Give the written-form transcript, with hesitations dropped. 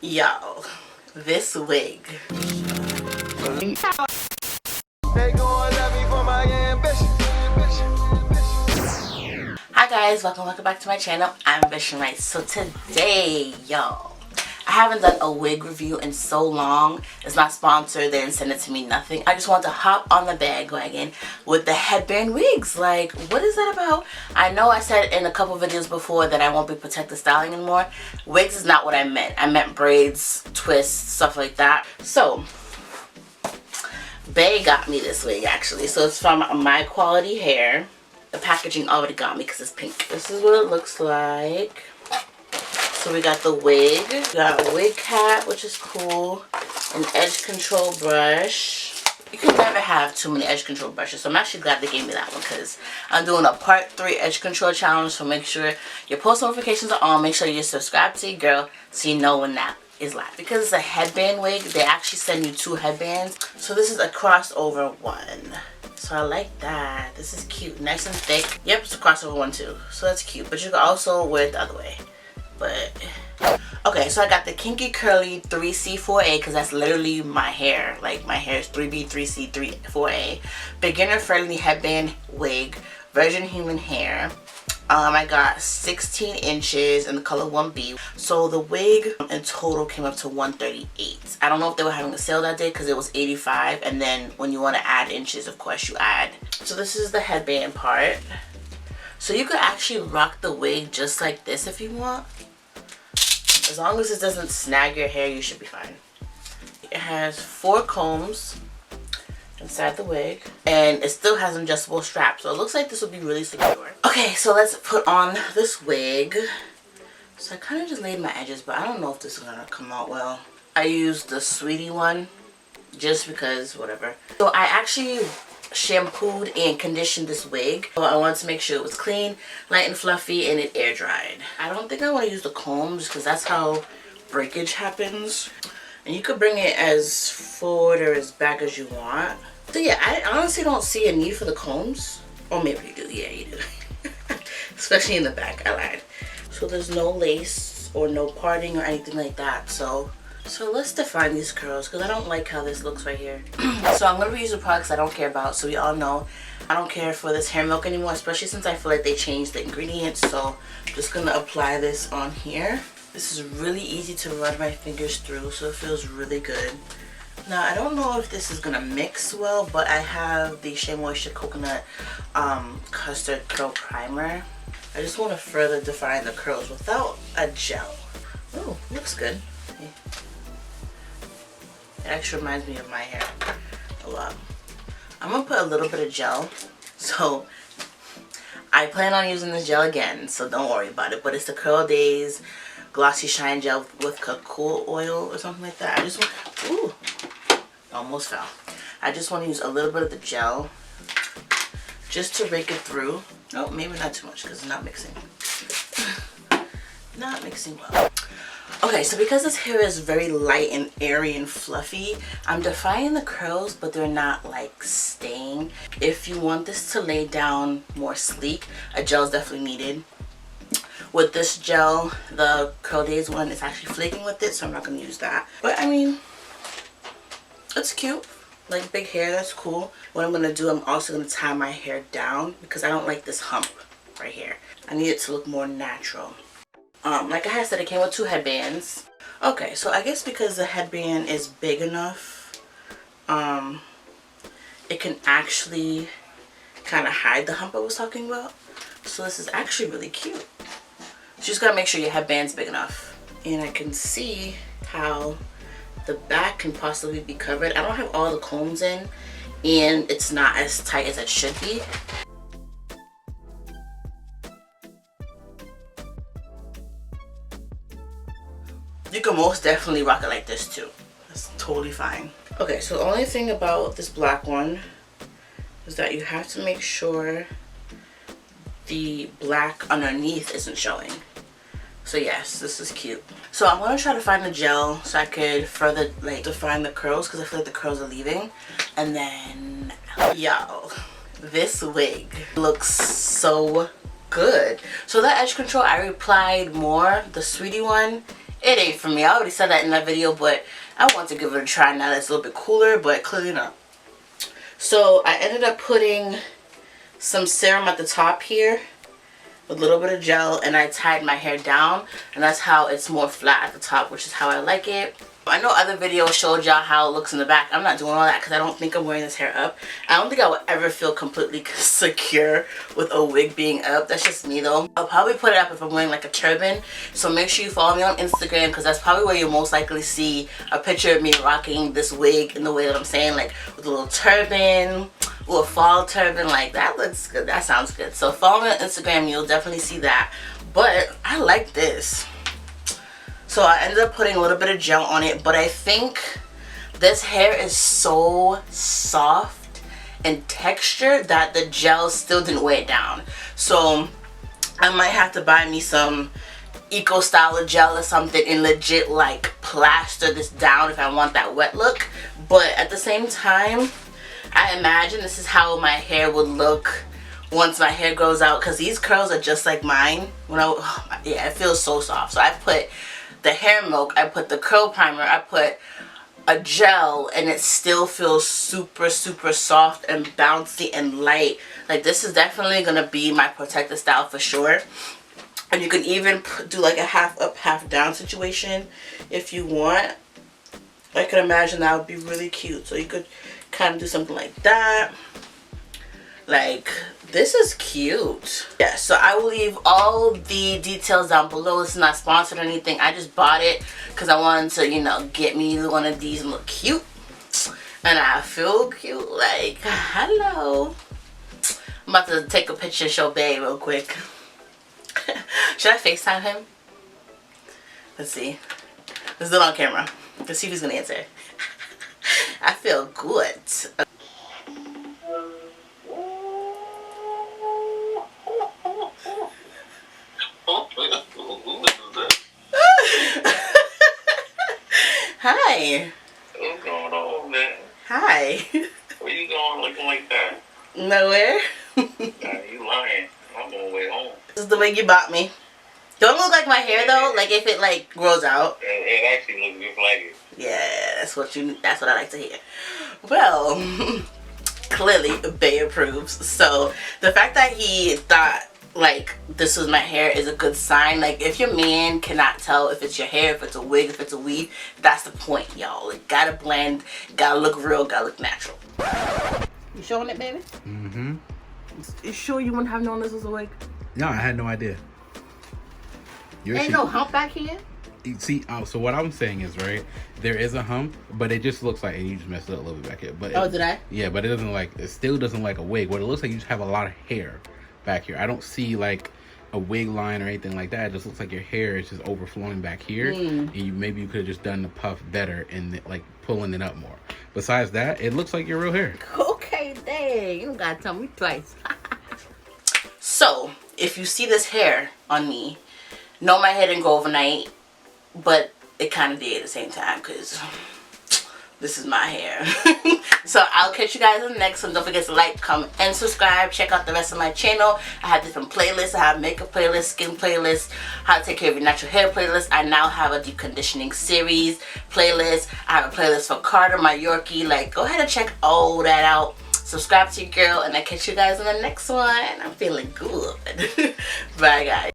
Yo, this wig. They gon' love me for my ambition. Hi guys, welcome back to my channel. I'm Vision Right. So today, y'all, I haven't done a wig review in so long. It's not sponsored, they didn't send it to me, nothing. I just want to hop on the bandwagon with the headband wigs. Like, what is that about? I know I said in a couple videos before that I won't be protected styling anymore. Wigs is not what I meant. I meant braids, twists, stuff like that. So Bae got me this wig actually. So it's from My Quality Hair. The packaging already got me because it's pink. This is what it looks like. So we got the wig. We got a wig cap, which is cool. An edge control brush. You can never have too many edge control brushes. So I'm actually glad they gave me that one because I'm doing a part 3 edge control challenge. So make sure your post notifications are on. Make sure you're subscribed to your girl so you know when that is live. Because it's a headband wig, they actually send you 2 headbands. So this is a crossover one. So I like that. This is cute. Nice and thick. Yep, it's a crossover one too. So that's cute. But you can also wear it the other way. But okay, so I got the kinky curly 3C4A because that's literally my hair. Like my hair is 3B, 3C, 4A. Beginner friendly headband wig, virgin human hair. I got 16 inches in the color 1B. So the wig in total came up to 138. I don't know if they were having a sale that day because it was 85. And then when you want to add inches, of course you add. So this is the headband part. So you could actually rock the wig just like this if you want. As long as it doesn't snag your hair, you should be fine. It has 4 combs inside the wig, and it still has an adjustable strap, so it looks like this will be really secure. Okay, so let's put on this wig. So I kind of just laid my edges, but I don't know if this is gonna come out well. I used the Sweetie one just because whatever. So I actually shampooed and conditioned this wig. So I wanted to make sure it was clean, light and fluffy, and it air dried. I don't think I want to use the combs because that's how breakage happens. And you could bring it as forward or as back as you want. So yeah, I honestly don't see a need for the combs. Or maybe you do. Yeah, you do. Especially in the back. I lied. So there's no lace or no parting or anything like that. So let's define these curls because I don't like how this looks right here. So I'm going to be using products I don't care about. So we all know I don't care for this hair milk anymore, especially since I feel like they changed the ingredients. So I'm just going to apply this on here. This is really easy to run my fingers through, so it feels really good. Now I don't know if this is going to mix well, but I have the Shea Moisture Coconut Custard Curl Primer. I just want to further define the curls without a gel. Oh, looks good. It actually reminds me of my hair a lot. I'm going to put a little bit of gel. So I plan on using this gel again, so don't worry about it. But it's the Curl Days Glossy Shine Gel with cocoa oil or something like that. I just want, ooh, almost fell. I just want to use a little bit of the gel just to rake it through. Oh, maybe not too much because it's not mixing. Not mixing well. Okay, so because this hair is very light and airy and fluffy, I'm defining the curls, but they're not like staying. If you want this to lay down more sleek, a gel is definitely needed. With this gel, the Curl Days one is actually flaking with it, so I'm not going to use that. But I mean, it's cute. Like big hair, that's cool. What I'm going to do, I'm also going to tie my hair down because I don't like this hump right here. I need it to look more natural. Like I said, it came with 2 headbands. Okay, so I guess because the headband is big enough, it can actually kind of hide the hump I was talking about. So this is actually really cute. So you just gotta make sure your headband's big enough. And I can see how the back can possibly be covered. I don't have all the combs in, and it's not as tight as it should be. You can most definitely rock it like this too. That's totally fine. Okay, so the only thing about this black one is that you have to make sure the black underneath isn't showing. So yes, this is cute. So I'm going to try to find the gel so I could further like define the curls because I feel like the curls are leaving. And then, yo, this wig looks so good. So that edge control, I applied more, the Sweetie one, It ain't for me. I already said that in that video, but I want to give it a try now that it's a little bit cooler, but clearly not. So I ended up putting some serum at the top here, a little bit of gel, and I tied my hair down, and that's how it's more flat at the top, which is how I like it. I know other videos showed y'all how it looks in the back. I'm not doing all that because I don't think I'm wearing this hair up. I don't think I would ever feel completely secure with a wig being up. That's just me though. I'll probably put it up if I'm wearing like a turban. So make sure you follow me on Instagram because that's probably where you'll most likely see a picture of me rocking this wig in the way that I'm saying, like with a little turban, a fall turban. Like that looks good. That sounds good. So follow me on Instagram, you'll definitely see that. But I like this. So I ended up putting a little bit of gel on it, but I think this hair is so soft and textured that the gel still didn't weigh it down. So I might have to buy me some eco style gel or something and legit like plaster this down if I want that wet look. But at the same time, I imagine this is how my hair would look once my hair grows out, because these curls are just like mine. Yeah, it feels so soft. So I put the hair milk, I put the curl primer, I put a gel, and it still feels super soft and bouncy and light. Like this is definitely gonna be my protective style for sure. And you can even do like a half up half down situation if you want. I could imagine that would be really cute. So you could kind of do something like that. Like, this is cute. Yeah, so I will leave all the details down below. This is not sponsored or anything. I just bought it because I wanted to, you know, get me one of these and look cute. And I feel cute. Like, hello. I'm about to take a picture and show Bae real quick. Should I FaceTime him? Let's see. Let's do it on camera. Let's see if he's going to answer. I feel good. Hi. What's going on, man? Hi. Where you going looking like that? Nowhere. You lying. I'm going way home. This is the wig you bought me. Don't look like my hair though, like if it like grows out. It actually looks just like it. Yeah, that's what I like to hear. Well, clearly Bae approves. So the fact that he thought like this was my hair is a good sign. Like if your man cannot tell if it's your hair, if it's a wig, if it's a weave, that's the point, y'all. It gotta blend, gotta look real, gotta look natural. You showing it, baby? Mm-hmm. You sure you wouldn't have known this was a wig? No, I had no idea. Ain't no hump back here? See, so what I'm saying is, right, there is a hump, but it just looks like, and you just messed it up a little bit back here. But oh, did I? Yeah, but it still doesn't like a wig. What it looks like, you just have a lot of hair back here. I don't see like a wig line or anything like that. It just looks like your hair is just overflowing back here, and maybe you could have just done the puff better and like pulling it up more. Besides that, it looks like your real hair. Okay, dang, you don't gotta tell me twice. So if you see this hair on me, no, my hair didn't go overnight, but it kind of did at the same time because this is my hair. So I'll catch you guys in the next one. Don't forget to like, comment, and subscribe. Check out the rest of my channel. I have different playlists. I have makeup playlists, skin playlists, how to take care of your natural hair playlist. I now have a deep conditioning series playlist. I have a playlist for Carter, my Yorkie. Like, go ahead and check all that out. Subscribe to your girl, and I'll catch you guys in the next one. I'm feeling good. Bye, guys.